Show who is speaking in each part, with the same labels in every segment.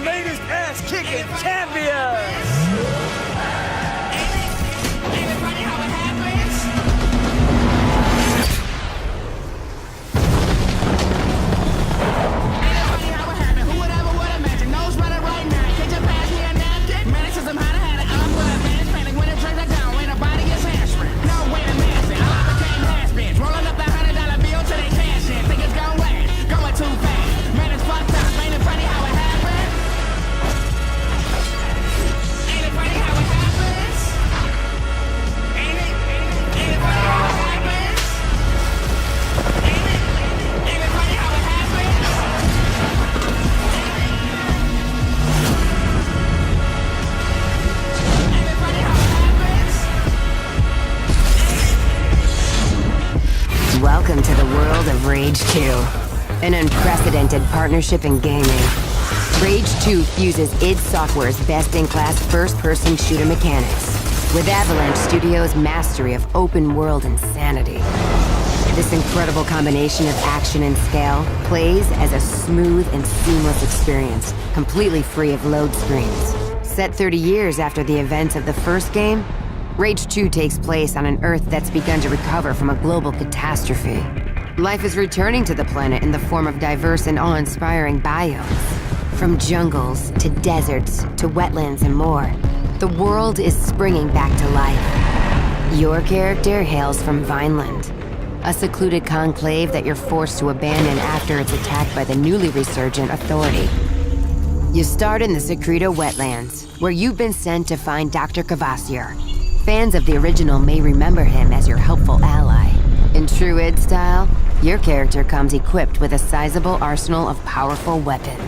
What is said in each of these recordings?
Speaker 1: latest ass-kicking champions!
Speaker 2: Welcome to the world of Rage 2, an unprecedented partnership in gaming. Rage 2 fuses id Software's best-in-class first-person shooter mechanics with Avalanche Studios' mastery of open-world insanity. This incredible combination of action and scale plays as a smooth and seamless experience, completely free of load screens. Set 30 years after the events of the first game, Rage 2 takes place on an Earth that's begun to recover from a global catastrophe. Life is returning to the planet in the form of diverse and awe-inspiring biomes. From jungles, to deserts, to wetlands and more, the world is springing back to life. Your character hails from Vineland, a secluded conclave that you're forced to abandon after it's attacked by the newly resurgent Authority. You start in the Secreto wetlands, where you've been sent to find Dr. Kvasir. Fans of the original may remember him as your helpful ally. In true id style, your character comes equipped with a sizable arsenal of powerful weapons.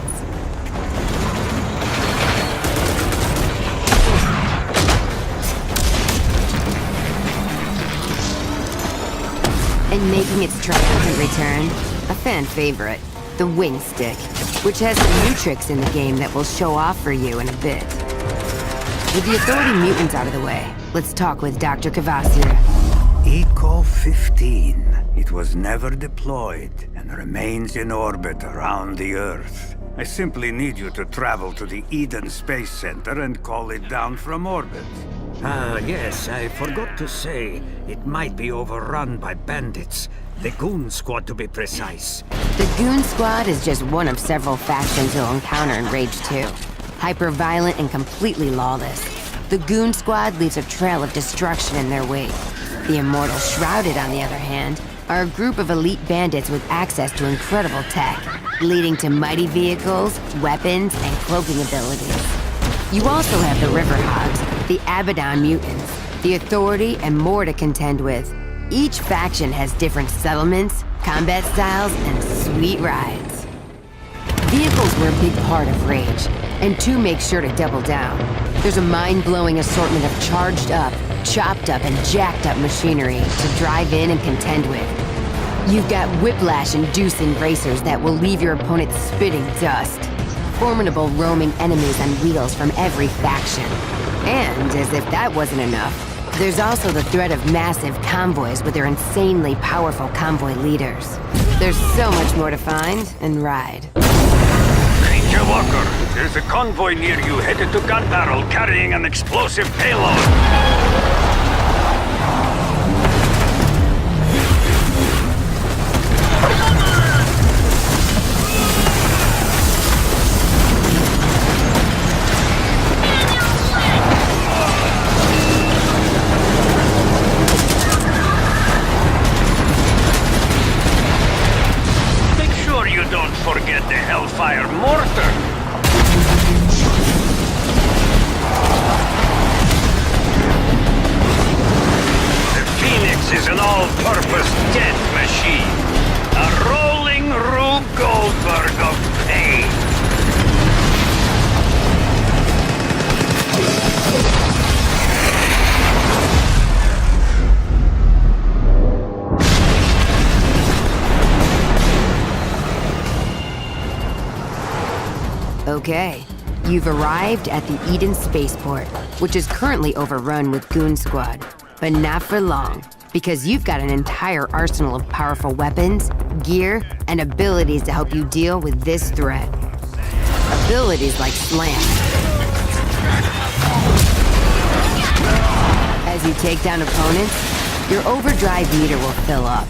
Speaker 2: And making its triumphant return, a fan favorite, the Wing Stick, which has some new tricks in the game that we'll show off for you in a bit. With the Authority mutants out of the way, let's talk with Dr. Kvasir.
Speaker 3: Eco-15. It was never deployed and remains in orbit around the Earth. I simply need you to travel to the Eden Space Center and call it down from orbit.
Speaker 4: Yes, I forgot to say, it might be overrun by bandits. The Goon Squad, to be precise.
Speaker 2: The Goon Squad is just one of several factions you'll encounter in Rage 2. Hyper-violent and completely lawless, the Goon Squad leaves a trail of destruction in their wake. The Immortal Shrouded, on the other hand, are a group of elite bandits with access to incredible tech, leading to mighty vehicles, weapons, and cloaking abilities. You also have the Riverhogs, the Abaddon mutants, the Authority, and more to contend with. Each faction has different settlements, combat styles, and sweet rides. Vehicles were a big part of Rage, and 2 makes sure to double down. There's a mind-blowing assortment of charged up, chopped up, and jacked up machinery to drive in and contend with. You've got whiplash-inducing racers that will leave your opponent spitting dust. Formidable roaming enemies on wheels from every faction. And, as if that wasn't enough, there's also the threat of massive convoys with their insanely powerful convoy leaders. There's so much more to find and ride.
Speaker 3: Ranger Walker, there's a convoy near you headed to Gun Barrel carrying an explosive payload. Don't forget the Hellfire Mortar! The Phoenix is an all-purpose death machine. A rolling Rube Goldberg of pain.
Speaker 2: Okay, you've arrived at the Eden Spaceport, which is currently overrun with Goon Squad. But not for long, because you've got an entire arsenal of powerful weapons, gear, and abilities to help you deal with this threat. abilities like Slam. As you take down opponents, your overdrive meter will fill up.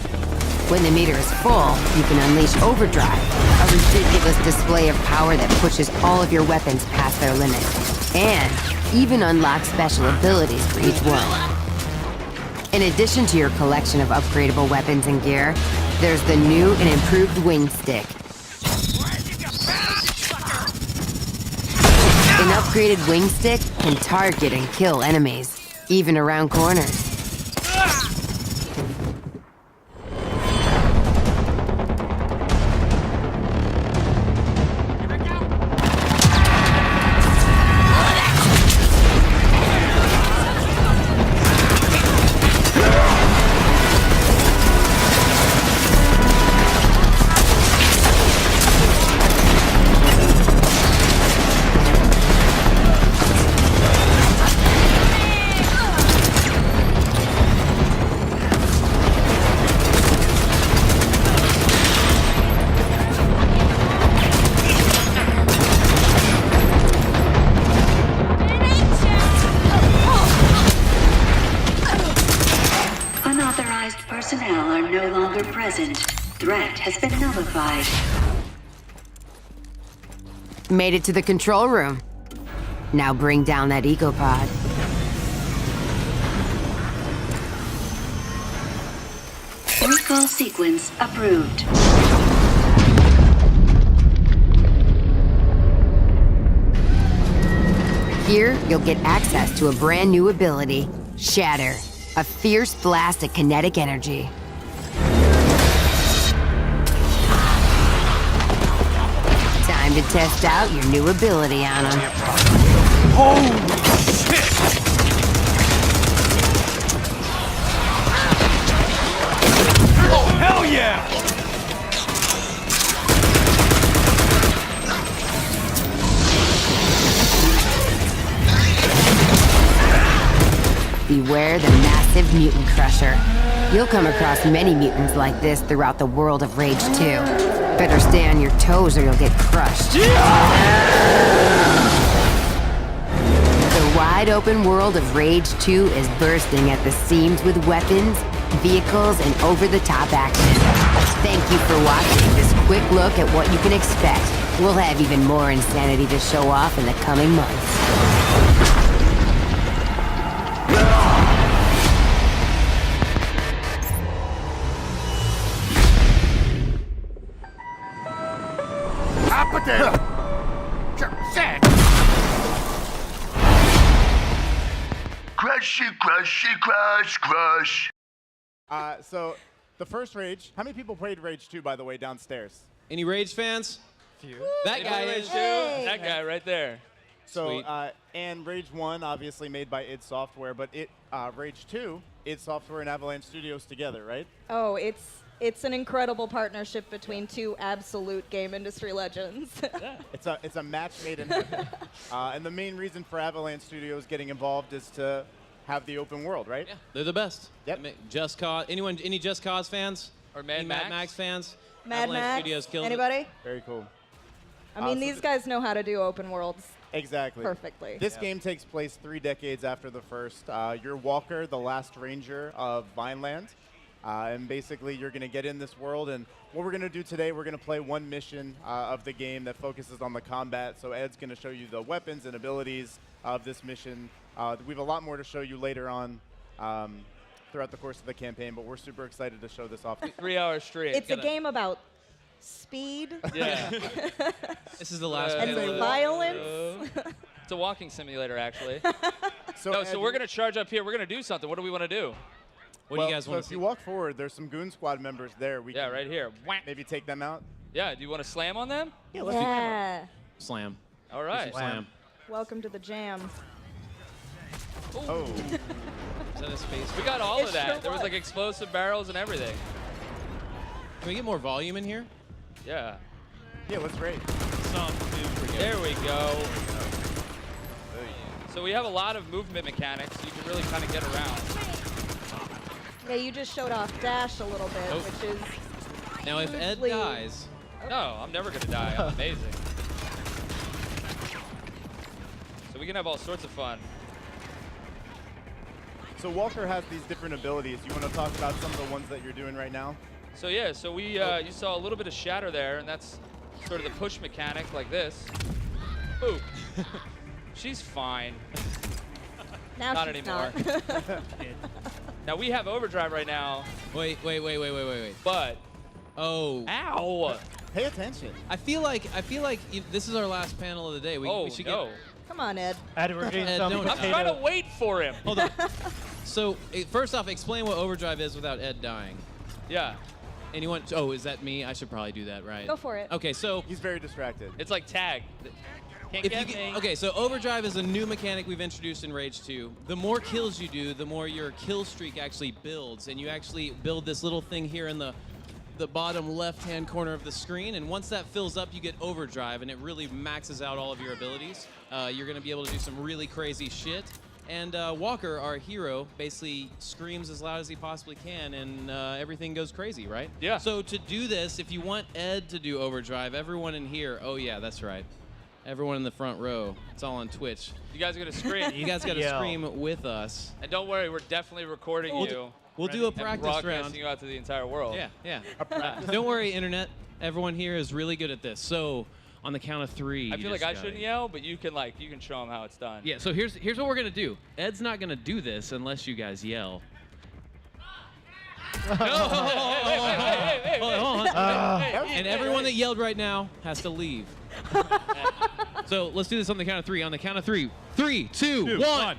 Speaker 2: When the meter is full, you can unleash Overdrive, a ridiculous display of power that pushes all of your weapons past their limit, and even unlock special abilities for each one. In addition to your collection of upgradable weapons and gear, there's the new and improved Wing Stick. An upgraded Wing Stick can target and kill enemies, even around corners.
Speaker 5: Personnel are no longer present. Threat has been nullified.
Speaker 2: Made it to the control room. Now bring down that ecopod.
Speaker 5: Recall sequence approved.
Speaker 2: Here, you'll get access to a brand new ability, Shatter. A fierce blast of kinetic energy. Time to test out your new ability on him.
Speaker 1: Holy shit! Oh, hell yeah!
Speaker 2: Beware the massive mutant crusher. You'll come across many mutants like this throughout the world of Rage 2. Better stay on your toes or you'll get crushed. The wide open world of Rage 2 is bursting at the seams with weapons, vehicles, and over-the-top action. Thank you for watching this quick look at what you can expect. We'll have even more insanity to show off in the coming months.
Speaker 6: Crush.
Speaker 7: So, the first Rage, how many people played Rage 2, by the way, downstairs?
Speaker 8: Any Rage fans? Few. That guy is.
Speaker 1: That guy right there.
Speaker 7: So, and Rage 1, obviously made by id Software, but Rage 2, id Software and Avalanche Studios together, right?
Speaker 9: Oh, it's an incredible partnership between two absolute game industry legends.
Speaker 7: Yeah. It's a match made in heaven. And the main reason for Avalanche Studios getting involved is to have the open world, right?
Speaker 8: Yeah, they're the best.
Speaker 7: Yep.
Speaker 8: Just Cause. Any Just Cause fans?
Speaker 1: Or Mad
Speaker 8: Max fans?
Speaker 9: Mad
Speaker 8: Avalanche
Speaker 9: Max?
Speaker 8: Studios killed
Speaker 9: Anybody?
Speaker 8: it.
Speaker 7: Very cool.
Speaker 9: I mean,
Speaker 7: so
Speaker 9: these guys know how to do open worlds
Speaker 7: Exactly.
Speaker 9: perfectly.
Speaker 7: This game takes place 3 decades after the first. You're Walker, the last ranger of Vineland. And basically, you're going to get in this world. And what we're going to do today, we're going to play one mission of the game that focuses on the combat. So Ed's going to show you the weapons and abilities of this mission. We have a lot more to show you later on throughout the course of the campaign, but we're super excited to show this off.
Speaker 1: 3 hours straight.
Speaker 9: It's a game about speed
Speaker 1: Yeah.
Speaker 8: This is the last
Speaker 9: and
Speaker 8: one.
Speaker 9: violence.
Speaker 1: It's a walking simulator, actually.
Speaker 7: So,
Speaker 1: No,
Speaker 7: Ed,
Speaker 1: so we're going to charge up here. We're going to do something. What do we want to do?
Speaker 8: What do you guys
Speaker 7: so
Speaker 8: want
Speaker 7: if
Speaker 8: to see?
Speaker 7: you walk forward, there's some Goon Squad members there. We
Speaker 1: Yeah,
Speaker 7: can
Speaker 1: right here. Whack.
Speaker 7: maybe take them out.
Speaker 1: Yeah, do you want to slam on them?
Speaker 9: Yeah.
Speaker 8: Slam.
Speaker 1: All right.
Speaker 8: Slam.
Speaker 9: Welcome to the jam.
Speaker 7: Oh,
Speaker 8: Is that a space?
Speaker 1: We got all
Speaker 9: It
Speaker 1: of that.
Speaker 9: sure
Speaker 1: There was
Speaker 9: was.
Speaker 1: like explosive barrels and everything.
Speaker 8: Can we get more volume in here?
Speaker 1: Yeah.
Speaker 7: yeah, let's rate.
Speaker 1: There we go. So we have a lot of movement mechanics. So you can really kind of get around.
Speaker 9: Yeah, you just showed off dash a little bit,
Speaker 8: Oh.
Speaker 9: which is
Speaker 8: Now, if Ed
Speaker 9: Hugely.
Speaker 8: dies,
Speaker 1: No, I'm never going to die. I'm amazing. So we can have all sorts of fun.
Speaker 7: So Walker has these different abilities. You want to talk about some of the ones that you're doing right now?
Speaker 1: So yeah, so we you saw a little bit of shatter there, and that's sort of the push mechanic like this. Ooh. She's fine.
Speaker 9: Now
Speaker 1: Not
Speaker 9: she's
Speaker 1: anymore.
Speaker 9: not.
Speaker 1: Now we have overdrive right now,
Speaker 8: Wait.
Speaker 1: but
Speaker 8: Oh.
Speaker 1: ow!
Speaker 7: Pay attention.
Speaker 8: I feel like this is our last panel of the day. We
Speaker 1: Oh
Speaker 8: should
Speaker 1: no!
Speaker 8: get.
Speaker 9: Come on, Ed.
Speaker 6: Ed, we're getting
Speaker 8: Ed,
Speaker 6: some
Speaker 8: don't-
Speaker 1: I'm
Speaker 6: potato.
Speaker 1: trying to wait for him.
Speaker 8: Hold on. So first off, explain what overdrive is without Ed dying.
Speaker 1: Yeah,
Speaker 8: Anyone? Oh, is that me? I should probably do that, right?
Speaker 9: Go for it.
Speaker 8: Okay, so
Speaker 7: He's very distracted.
Speaker 1: it's like tag. Can't
Speaker 8: if
Speaker 1: get
Speaker 8: you
Speaker 1: me.
Speaker 8: okay, so overdrive is a new mechanic we've introduced in Rage 2. The more kills you do, the more your kill streak actually builds, and you actually build this little thing here in the bottom left-hand corner of the screen. And once that fills up, you get overdrive, and it really maxes out all of your abilities. You're going to be able to do some really crazy shit. And Walker, our hero, basically screams as loud as he possibly can, and everything goes crazy, right?
Speaker 1: Yeah.
Speaker 8: So to do this, if you want Ed to do overdrive, everyone in here, oh yeah, that's right. Everyone in the front row. It's all on Twitch.
Speaker 1: You guys are gonna scream.
Speaker 8: You guys got to
Speaker 6: Yell.
Speaker 8: scream with us.
Speaker 1: And don't worry, we're definitely recording you
Speaker 8: We'll do a
Speaker 1: and
Speaker 8: practice
Speaker 1: broadcasting
Speaker 8: round.
Speaker 1: you out to the entire world.
Speaker 8: Yeah. Don't worry, internet. Everyone here is really good at this. So on the count of 3,
Speaker 1: I
Speaker 8: you
Speaker 1: feel like
Speaker 8: just
Speaker 1: I
Speaker 8: gotta-
Speaker 1: shouldn't yell, but you can show them how it's done.
Speaker 8: Yeah. So here's what we're gonna do. Ed's not gonna do this unless you guys yell.
Speaker 1: Hey,
Speaker 8: Hold on.
Speaker 1: hey,
Speaker 8: And everyone that yelled right now has to leave. So let's do this on the count of 3. On the count of 3. 3, 2, 1. All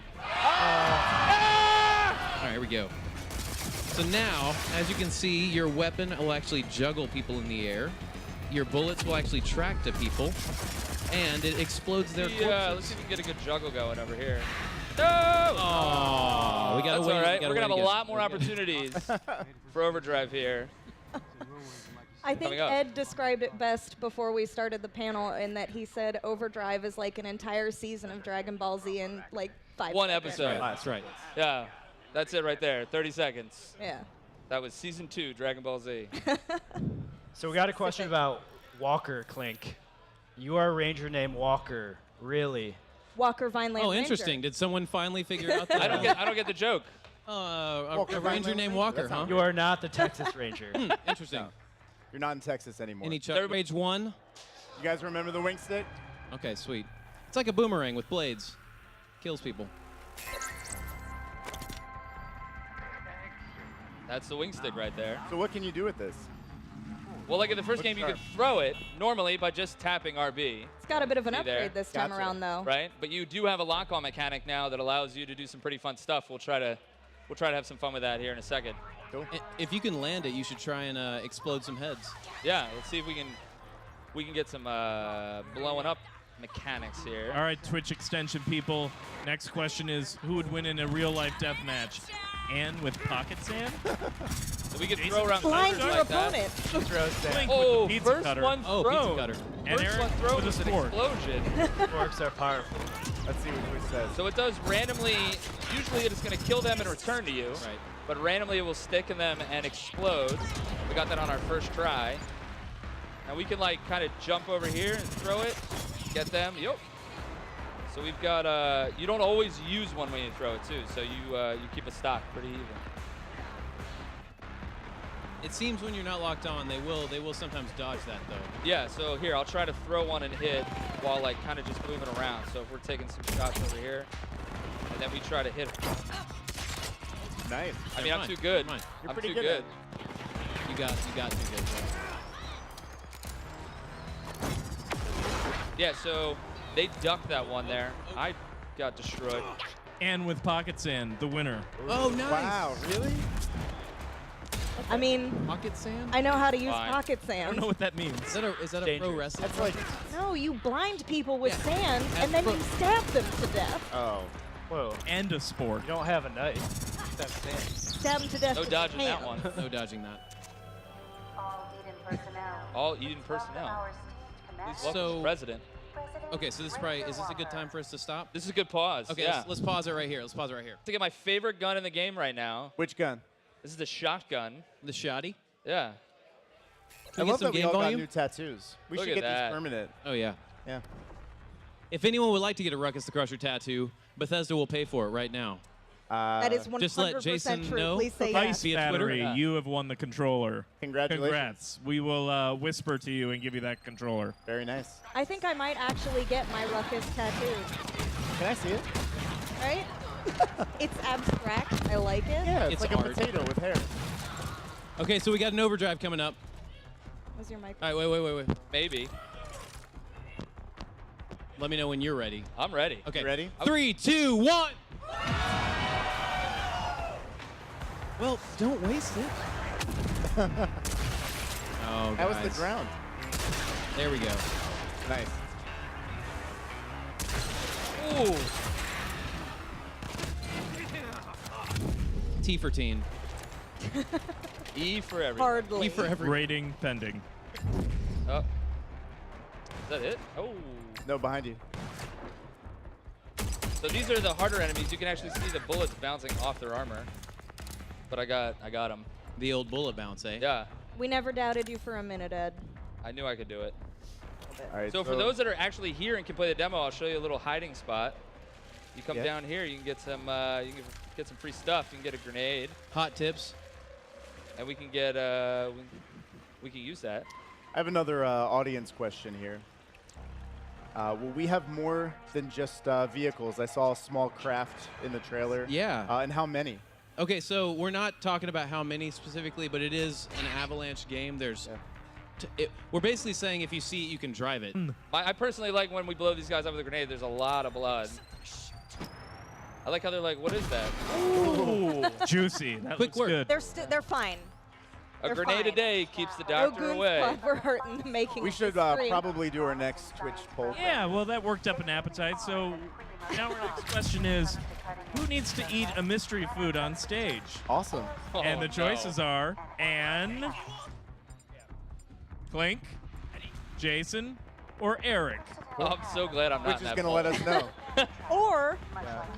Speaker 8: right, here we go. So now, as you can see, your weapon will actually juggle people in the air. Your bullets will actually track to people, and it explodes their corpses.
Speaker 1: Yeah, let's see if we can get a good juggle going over here. No!
Speaker 8: Oh, we gotta
Speaker 1: That's
Speaker 8: wait.
Speaker 1: all right.
Speaker 8: we
Speaker 1: We're
Speaker 8: gotta
Speaker 1: gonna have a
Speaker 8: wait
Speaker 1: lot more
Speaker 8: again.
Speaker 1: opportunities for overdrive here.
Speaker 9: I think
Speaker 1: Coming up.
Speaker 9: Ed described it best before we started the panel in that he said Overdrive is like an entire season of Dragon Ball Z in like 5
Speaker 1: One
Speaker 9: seconds.
Speaker 1: episode.
Speaker 8: That's right.
Speaker 1: Yeah, that's it right there. 30 seconds.
Speaker 9: Yeah.
Speaker 1: That was season 2, Dragon Ball Z.
Speaker 6: So we got a question about Walker, Clink. You are a ranger named Walker, really?
Speaker 9: Walker Vineland
Speaker 8: Oh,
Speaker 9: Ranger.
Speaker 8: interesting. Did someone finally figure out that?
Speaker 1: I don't get the joke.
Speaker 8: A
Speaker 7: Walker
Speaker 8: ranger
Speaker 7: Vineland
Speaker 8: named
Speaker 7: Ranger?
Speaker 8: Walker,
Speaker 7: That's
Speaker 8: huh?
Speaker 7: not
Speaker 6: You are not the Texas Ranger.
Speaker 8: Interesting.
Speaker 7: You're not in Texas anymore.
Speaker 8: Any Chuck Rage 1?
Speaker 7: You guys remember the wing stick?
Speaker 8: Okay, sweet. It's like a boomerang with blades. Kills people.
Speaker 1: That's the wing stick right there.
Speaker 7: So what can you do with this?
Speaker 1: Well, like in the first
Speaker 7: What's
Speaker 1: game, you could
Speaker 7: sharp?
Speaker 1: throw it normally by just tapping RB,
Speaker 9: It's got a bit of an
Speaker 1: See there?
Speaker 9: upgrade this time
Speaker 7: Gotcha.
Speaker 9: around, though.
Speaker 1: right? But you do have a lock-on mechanic now that allows you to do some pretty fun stuff. We'll try to have some fun with that here in a second.
Speaker 8: If you can land it, you should try and explode some heads.
Speaker 1: Yeah, let's see if we can get some blowing up mechanics here.
Speaker 10: All right, Twitch extension people. Next question is, who would win in a real-life death match? Ann with pocket sand?
Speaker 1: So we could throw around
Speaker 9: Blind
Speaker 1: cutters
Speaker 9: your
Speaker 1: like that.
Speaker 9: opponent.
Speaker 10: Blink
Speaker 1: Oh,
Speaker 10: with the pizza
Speaker 1: first
Speaker 10: cutter.
Speaker 1: one
Speaker 8: Oh,
Speaker 1: thrown.
Speaker 8: pizza cutter.
Speaker 10: And
Speaker 1: First
Speaker 10: Eric
Speaker 1: one thrown
Speaker 10: with a
Speaker 1: was an
Speaker 10: sport.
Speaker 1: explosion.
Speaker 6: Forks are powerful.
Speaker 7: Let's see what Twitch says.
Speaker 1: So it does randomly, usually it's going to kill them and return to you.
Speaker 8: Right.
Speaker 1: But randomly it will stick in them and explode. We got that on our first try. Now we can like kind of jump over here and throw it, get them. Yup. So we've got, you don't always use one when you throw it too. So you keep a stock pretty even.
Speaker 8: It seems when you're not locked on, they will sometimes dodge that though.
Speaker 1: Yeah, so here, I'll try to throw one and hit while like kind of just moving around. So if we're taking some shots over here, and then we try to hit.
Speaker 7: Nice.
Speaker 1: I mean,
Speaker 8: Never
Speaker 1: I'm
Speaker 8: mind.
Speaker 1: too good.
Speaker 8: Never mind.
Speaker 7: You're
Speaker 1: I'm
Speaker 7: pretty
Speaker 1: too
Speaker 7: good
Speaker 1: good.
Speaker 7: at it.
Speaker 8: You got too good.
Speaker 1: Yeah, so they ducked that one there. I got destroyed.
Speaker 10: Ann with pocket sand, the winner.
Speaker 8: Oh, nice.
Speaker 7: Wow, really?
Speaker 9: I mean,
Speaker 8: Pocket sand?
Speaker 9: I know how to use
Speaker 1: Fine.
Speaker 9: pocket
Speaker 10: I
Speaker 9: sand.
Speaker 10: don't know what that means.
Speaker 8: Is that a pro
Speaker 6: Dangerous.
Speaker 8: wrestling?
Speaker 7: That's like,
Speaker 9: No, you blind people with
Speaker 8: Yeah.
Speaker 9: sand,
Speaker 8: At
Speaker 9: and then
Speaker 8: pro-
Speaker 9: you stab them to death.
Speaker 7: oh.
Speaker 6: Whoa.
Speaker 10: And a sport.
Speaker 6: You don't have a knife. That's sand.
Speaker 9: Stab them to death
Speaker 1: No
Speaker 9: with
Speaker 1: dodging that
Speaker 9: hands.
Speaker 1: one.
Speaker 8: No dodging that.
Speaker 1: All Eden personnel. Please welcome
Speaker 8: So-
Speaker 1: the president.
Speaker 8: Okay, so this is this a good time for us to stop?
Speaker 1: This is a good pause.
Speaker 8: Okay,
Speaker 1: yeah.
Speaker 8: let's pause it right here. Let's pause it right here.
Speaker 1: To get my favorite gun in the game right now.
Speaker 7: Which gun?
Speaker 1: This is the shotgun.
Speaker 8: The shoddy.
Speaker 1: Yeah.
Speaker 8: Can
Speaker 7: I
Speaker 8: we
Speaker 7: love
Speaker 8: get some
Speaker 7: that we
Speaker 8: game
Speaker 7: all
Speaker 8: volume?
Speaker 7: got new tattoos. We
Speaker 1: Look
Speaker 7: should
Speaker 1: at
Speaker 7: get
Speaker 1: that.
Speaker 7: these permanent.
Speaker 8: Oh yeah.
Speaker 7: Yeah.
Speaker 8: If anyone would like to get a Ruckus the Crusher tattoo, Bethesda will pay for it right now.
Speaker 9: That is 100%
Speaker 8: Just let Jason
Speaker 9: true.
Speaker 8: know.
Speaker 9: Please say
Speaker 10: Ice
Speaker 9: yes.
Speaker 8: Via Twitter.
Speaker 10: Battery, you have won the controller.
Speaker 7: Congratulations.
Speaker 10: Congrats. We will whisper to you and give you that controller.
Speaker 7: Very nice.
Speaker 9: I think I might actually get my Ruckus tattooed.
Speaker 7: Can I see it?
Speaker 9: Right? It's abstract. I like it.
Speaker 7: Yeah, it's,
Speaker 8: It's
Speaker 7: like
Speaker 8: art.
Speaker 7: a potato with hair.
Speaker 8: Okay, so we got an overdrive coming up.
Speaker 9: Where's your mic?
Speaker 8: All right, wait.
Speaker 1: Maybe.
Speaker 8: Let me know when you're ready.
Speaker 1: I'm ready.
Speaker 8: Okay.
Speaker 7: You ready?
Speaker 8: 3, 2, 1. Well, don't waste it. Oh,
Speaker 7: That was the
Speaker 8: guys.
Speaker 7: ground.
Speaker 8: There we go.
Speaker 7: Nice.
Speaker 1: Ooh.
Speaker 8: T for teen.
Speaker 1: E for everything.
Speaker 9: Hardly.
Speaker 8: E for every.
Speaker 10: Rating pending.
Speaker 1: Oh. Is that it? Oh.
Speaker 7: No, behind you.
Speaker 1: So these are the harder enemies. You can actually see the bullets bouncing off their armor. But I got them.
Speaker 8: The old bullet bounce, eh?
Speaker 1: Yeah.
Speaker 9: We never doubted you for a minute, Ed.
Speaker 1: I knew I could do it.
Speaker 7: All right.
Speaker 1: So for those that are actually here and can play the demo, I'll show you a little hiding spot. You come
Speaker 7: Yeah.
Speaker 1: down here, you can get some some free stuff. You can get a grenade,
Speaker 8: Hot tips.
Speaker 1: and we can get we can use that.
Speaker 7: I have another audience question here. Will we have more than just vehicles? I saw a small craft in the trailer.
Speaker 8: Yeah.
Speaker 7: And how many?
Speaker 8: Okay, so we're not talking about how many specifically, but it is an Avalanche game. There's, we're basically saying if you see it, you can drive it.
Speaker 1: I personally like when we blow these guys up with a grenade. There's a lot of blood. I like how they're like, what is that?
Speaker 10: Ooh, juicy. That
Speaker 8: Quick
Speaker 10: looks
Speaker 8: work.
Speaker 10: good.
Speaker 9: They're fine.
Speaker 1: A
Speaker 9: They're
Speaker 1: grenade a
Speaker 9: fine.
Speaker 1: day keeps the
Speaker 9: No
Speaker 1: doctor
Speaker 9: goon
Speaker 1: away.
Speaker 9: squad for hurting making
Speaker 7: We should
Speaker 9: the screen.
Speaker 7: probably do our next Twitch poll.
Speaker 10: Yeah, well, that worked up an appetite. So now our next question is, who needs to eat a mystery food on stage?
Speaker 7: Awesome.
Speaker 10: And the
Speaker 1: no.
Speaker 10: choices are Anne, Clink, Jason, or Eric.
Speaker 1: Oh, I'm so glad I'm not
Speaker 7: Which
Speaker 1: in
Speaker 7: is
Speaker 1: that
Speaker 7: going to let
Speaker 1: poll.
Speaker 7: us know.
Speaker 9: Or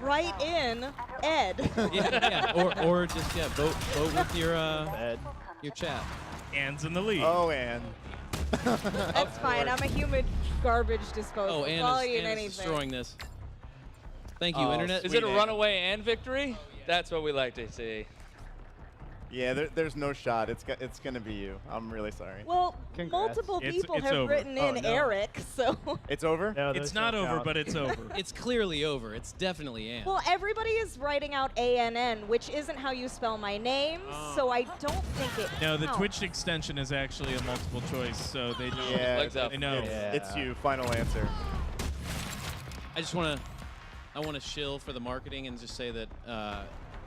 Speaker 9: write in Ed.
Speaker 8: Yeah. Or just vote with your chat.
Speaker 10: Anne's in the lead.
Speaker 7: Oh, and
Speaker 9: That's fine. I'm a human garbage disposal.
Speaker 8: Oh,
Speaker 9: So I'll eat
Speaker 8: Anna's
Speaker 9: anything.
Speaker 8: destroying this. Thank you,
Speaker 7: Oh,
Speaker 8: Internet.
Speaker 1: Is it a
Speaker 7: Sweet.
Speaker 1: runaway and victory? That's what we like to see.
Speaker 7: yeah, there's no shot. It's going to be you. I'm really sorry.
Speaker 9: Well,
Speaker 6: Congrats.
Speaker 9: multiple
Speaker 10: It's
Speaker 9: people have
Speaker 10: over.
Speaker 9: written
Speaker 7: Oh,
Speaker 9: in
Speaker 7: no.
Speaker 9: Eric, so.
Speaker 7: It's over?
Speaker 6: No,
Speaker 10: It's
Speaker 6: those
Speaker 10: not
Speaker 6: don't
Speaker 10: over,
Speaker 6: count.
Speaker 10: but it's over.
Speaker 8: It's clearly over. It's definitely Anne.
Speaker 9: Well, everybody is writing out ANN, which isn't how you spell my name, so I don't think it
Speaker 10: No, the
Speaker 9: counts.
Speaker 10: Twitch extension is actually a multiple choice, so they know.
Speaker 7: Yeah,
Speaker 1: Legs up.
Speaker 10: They know.
Speaker 7: It's you. Final answer.
Speaker 8: I just want to shill for the marketing and just say that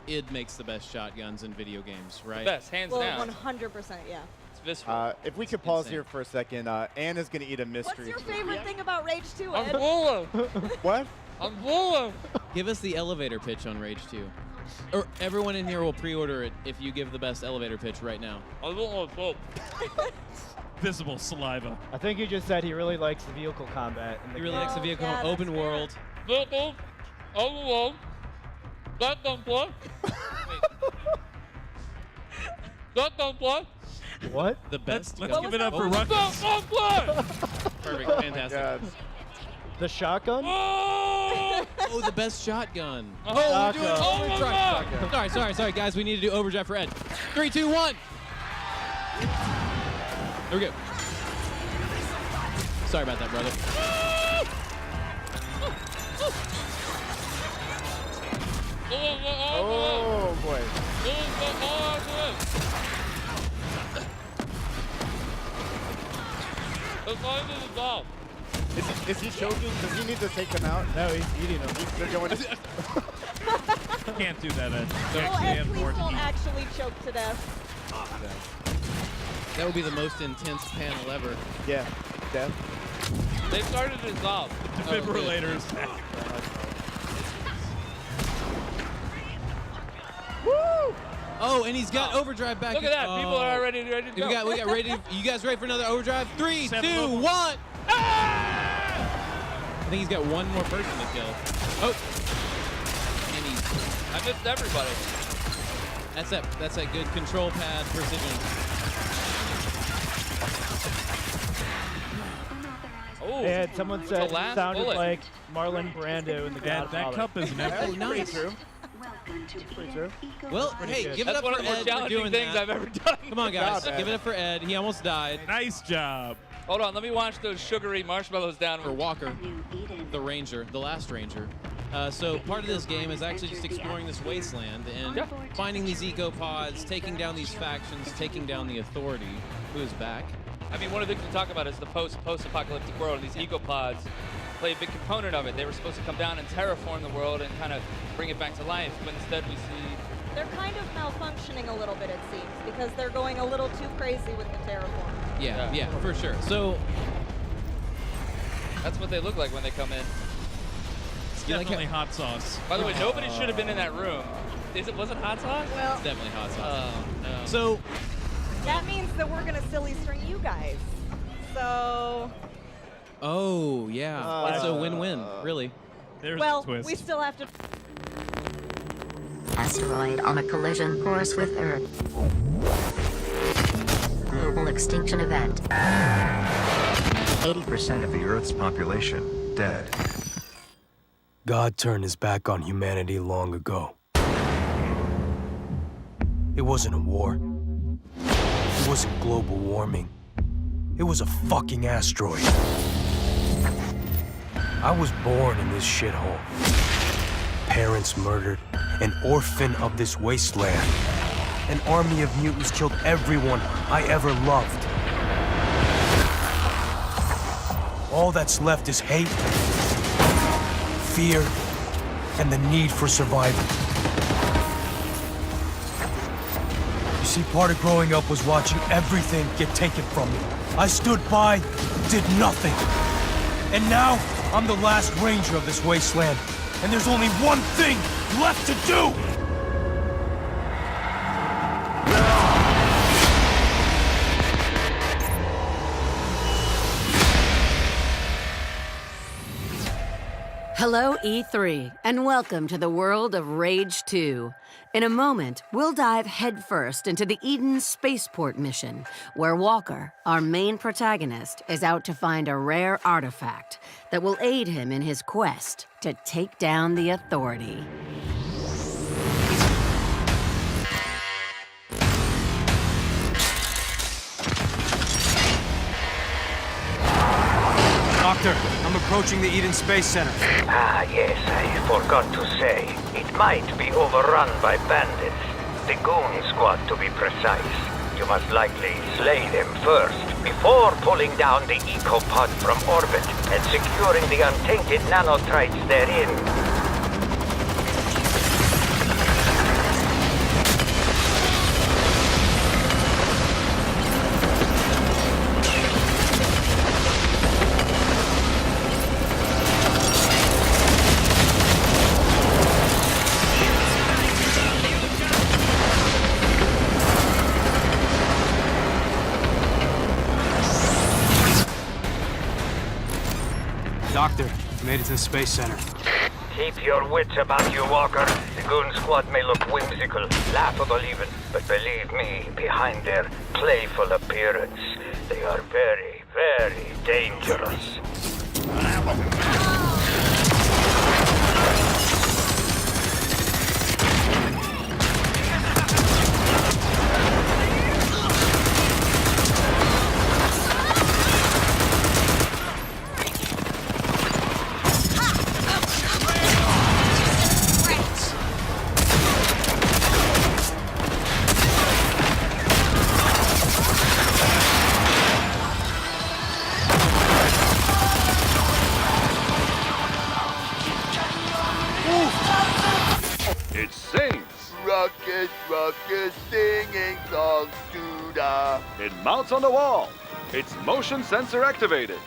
Speaker 8: id makes the best shotguns in video games, right?
Speaker 1: Best, hands
Speaker 9: Well,
Speaker 1: down.
Speaker 9: 100%, yeah.
Speaker 1: It's visceral.
Speaker 7: If we could pause
Speaker 8: insane.
Speaker 7: here for a second, Anne is going to eat a
Speaker 9: What's
Speaker 7: mystery
Speaker 9: your
Speaker 7: food.
Speaker 9: favorite thing about Rage 2,
Speaker 1: I'm
Speaker 9: Ed?
Speaker 1: full
Speaker 7: What?
Speaker 1: I'm full
Speaker 8: Give us the elevator pitch on Rage 2. Or everyone in here will pre-order it if you give the best elevator pitch right now.
Speaker 10: Visible saliva.
Speaker 6: I think you just said he really likes the vehicle combat. In the
Speaker 8: He really
Speaker 6: game.
Speaker 8: likes the vehicle,
Speaker 9: yeah,
Speaker 8: open
Speaker 9: that's
Speaker 8: world.
Speaker 6: What?
Speaker 8: The best.
Speaker 10: Let's
Speaker 9: What
Speaker 10: give
Speaker 9: was
Speaker 10: it up
Speaker 9: that
Speaker 10: for
Speaker 9: one?
Speaker 10: Ruckus.
Speaker 8: Perfect, fantastic.
Speaker 7: God.
Speaker 6: The shotgun?
Speaker 8: Oh, the best shotgun.
Speaker 6: Shotgun.
Speaker 8: Sorry, guys. We need to do overdrive for Ed. 3, 2, 1. There we go. Sorry about that, brother.
Speaker 7: Oh, boy. Is he choking? Does he need to take them out?
Speaker 6: No, he's eating them.
Speaker 7: They're going to...
Speaker 10: Can't do that, Ed. You
Speaker 9: Oh,
Speaker 10: actually
Speaker 9: Ed,
Speaker 10: have more
Speaker 9: please
Speaker 10: to
Speaker 9: don't
Speaker 10: eat.
Speaker 9: actually choke to death.
Speaker 8: That would be the most intense panel ever.
Speaker 7: Yeah, death.
Speaker 1: They started to dissolve.
Speaker 10: Defibrillators.
Speaker 8: Oh, and he's got overdrive back.
Speaker 1: Look at that.
Speaker 8: Oh.
Speaker 1: People are already ready to go.
Speaker 8: We got ready. You guys ready for another overdrive? 3, 2, 1.
Speaker 10: 7
Speaker 8: I think he's got one more person to kill. Oh. And he's
Speaker 1: I missed everybody.
Speaker 8: that's that good control pad precision.
Speaker 1: Oh,
Speaker 6: And someone said
Speaker 1: the last
Speaker 6: it sounded
Speaker 1: bullet.
Speaker 6: like Marlon Brando in The
Speaker 10: That
Speaker 6: Godfather.
Speaker 10: cup is never.
Speaker 8: Oh, nice.
Speaker 7: True.
Speaker 5: Welcome to
Speaker 7: Pretty true.
Speaker 8: Well, hey,
Speaker 6: good.
Speaker 8: give it
Speaker 1: That's
Speaker 8: up
Speaker 1: one
Speaker 8: for
Speaker 1: of the more
Speaker 8: Ed for
Speaker 1: challenging
Speaker 8: doing
Speaker 1: things
Speaker 8: that.
Speaker 1: I've ever done.
Speaker 8: Come on, guys.
Speaker 7: job, Ed.
Speaker 8: Give it up for Ed. He almost died.
Speaker 10: Nice job.
Speaker 1: Hold on, let me wash those sugary marshmallows down.
Speaker 8: For Walker,
Speaker 5: New Eden.
Speaker 8: the ranger, the last ranger. So part of this game is actually just exploring this wasteland and
Speaker 1: Yeah.
Speaker 8: finding these eco-pods, taking down these factions, taking down the authority. Who is back?
Speaker 1: I mean, one of the things to talk about is the post-apocalyptic world, and these ecopods play a big component of it. They were supposed to come down and terraform the world and kind of bring it back to life, but instead we see...
Speaker 9: They're kind of malfunctioning a little bit, it seems, because they're going a little too crazy with the terraform.
Speaker 8: Yeah, for sure. So
Speaker 1: That's what they look like when they come in.
Speaker 10: It's
Speaker 8: You like
Speaker 10: definitely hot sauce.
Speaker 1: By the way, nobody should have been in that room. Was it hot sauce?
Speaker 9: Well,
Speaker 8: it's definitely hot sauce.
Speaker 1: Oh, no.
Speaker 8: So
Speaker 9: that means that we're going to silly string you guys. So,
Speaker 8: oh yeah, it's a win-win, really.
Speaker 10: There's
Speaker 9: well,
Speaker 10: the twist.
Speaker 9: we still have to...
Speaker 11: Asteroid on a collision course with Earth. Global extinction event.
Speaker 12: 80% of the Earth's population dead.
Speaker 13: God turned his back on humanity long ago. It wasn't a war. It wasn't global warming. It was a fucking asteroid. I was born in this shithole. Parents murdered, an orphan of this wasteland. An army of mutants killed everyone I ever loved. All that's left is hate, fear, and the need for survival. You see, part of growing up was watching everything get taken from me. I stood by, did nothing. And now, I'm the last ranger of this wasteland, and there's only one thing left to do!
Speaker 2: Hello, E3, and welcome to the world of Rage 2. In a moment, we'll dive headfirst into the Eden Spaceport mission, where Walker, our main protagonist, is out to find a rare artifact that will aid him in his quest to take down the Authority.
Speaker 13: Doctor, I'm approaching the Eden Space Center.
Speaker 4: Ah, yes, I forgot to say. It might be overrun by bandits. The Goon Squad, to be precise. You must likely slay them first, before pulling down the ecopod from orbit and securing the untainted nanotrites therein.
Speaker 13: Doctor, made it to the Space Center.
Speaker 4: Keep your wits about you, Walker. The Goon Squad may look whimsical, laughable even, but believe me, behind their playful appearance, they are very, very dangerous.
Speaker 14: It sings. Rocket, rocket, singing songs to da. It mounts on the wall. It's motion sensor activated.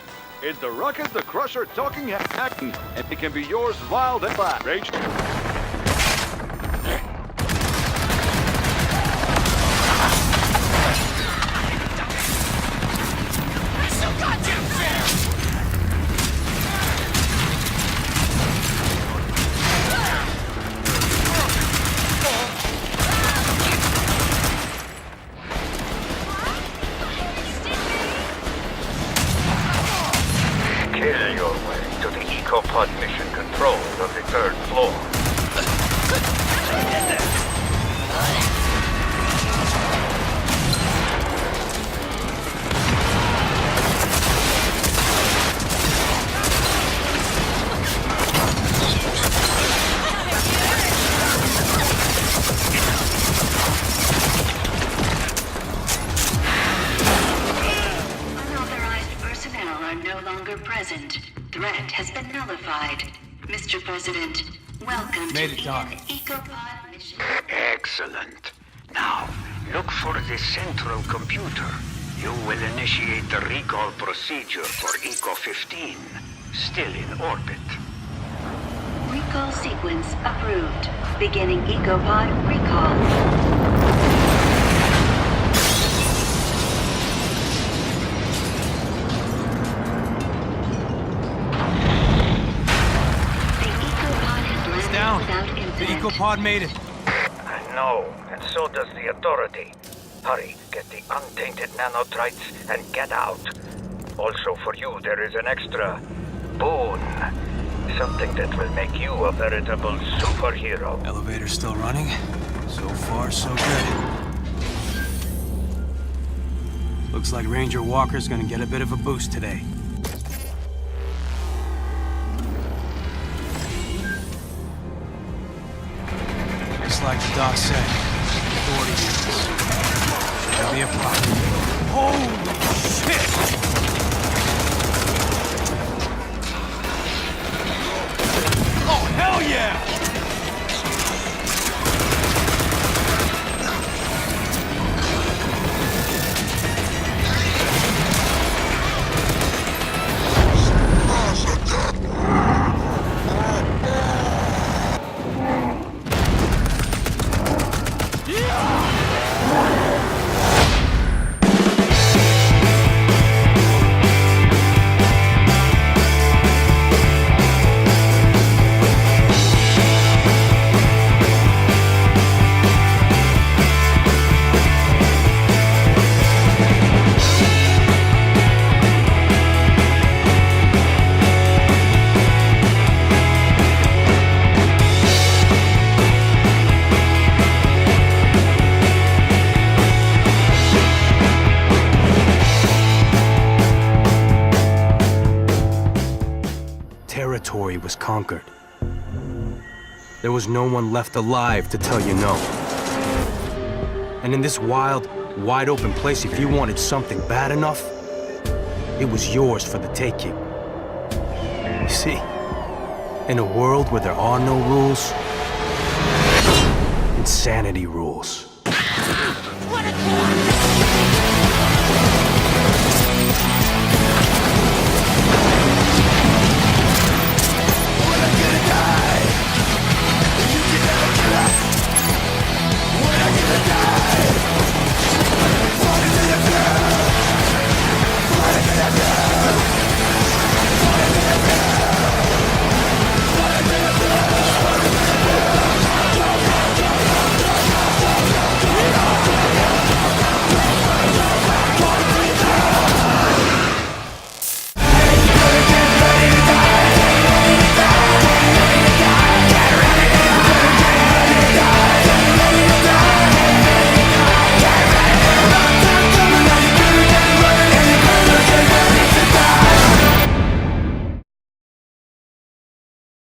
Speaker 14: It's the Rocket the Crusher talking hack, and it can be yours wild and flat. Rage.
Speaker 4: EcoPod mission control of the 3rd floor.
Speaker 5: Unauthorized personnel are no longer present. Threat has been nullified. Mr. President, welcome
Speaker 13: Made
Speaker 5: to
Speaker 13: it, Doc.
Speaker 5: Eden EcoPod mission.
Speaker 4: Excellent. Now, look for the central computer. You will initiate the recall procedure for Eco-15, still in orbit.
Speaker 5: Recall sequence approved. Beginning EcoPod recall.
Speaker 13: It's down. The EcoPod made it.
Speaker 4: I know, and so does the Authority. Hurry, get the untainted nanotrites and get out. Also for you, there is an extra boon. Something that will make you a veritable superhero.
Speaker 13: Elevator's still running. So far, so good. Looks like Ranger Walker's gonna get a bit of a boost today. Just like the doc said, Authority units. Should be a problem. Holy shit! Oh, hell yeah! Territory was conquered. There was no one left alive to tell you no. And in this wild, wide open place, if you wanted something bad enough, it was yours for the taking. You see, in a world where there are no rules, insanity rules.
Speaker 15: What a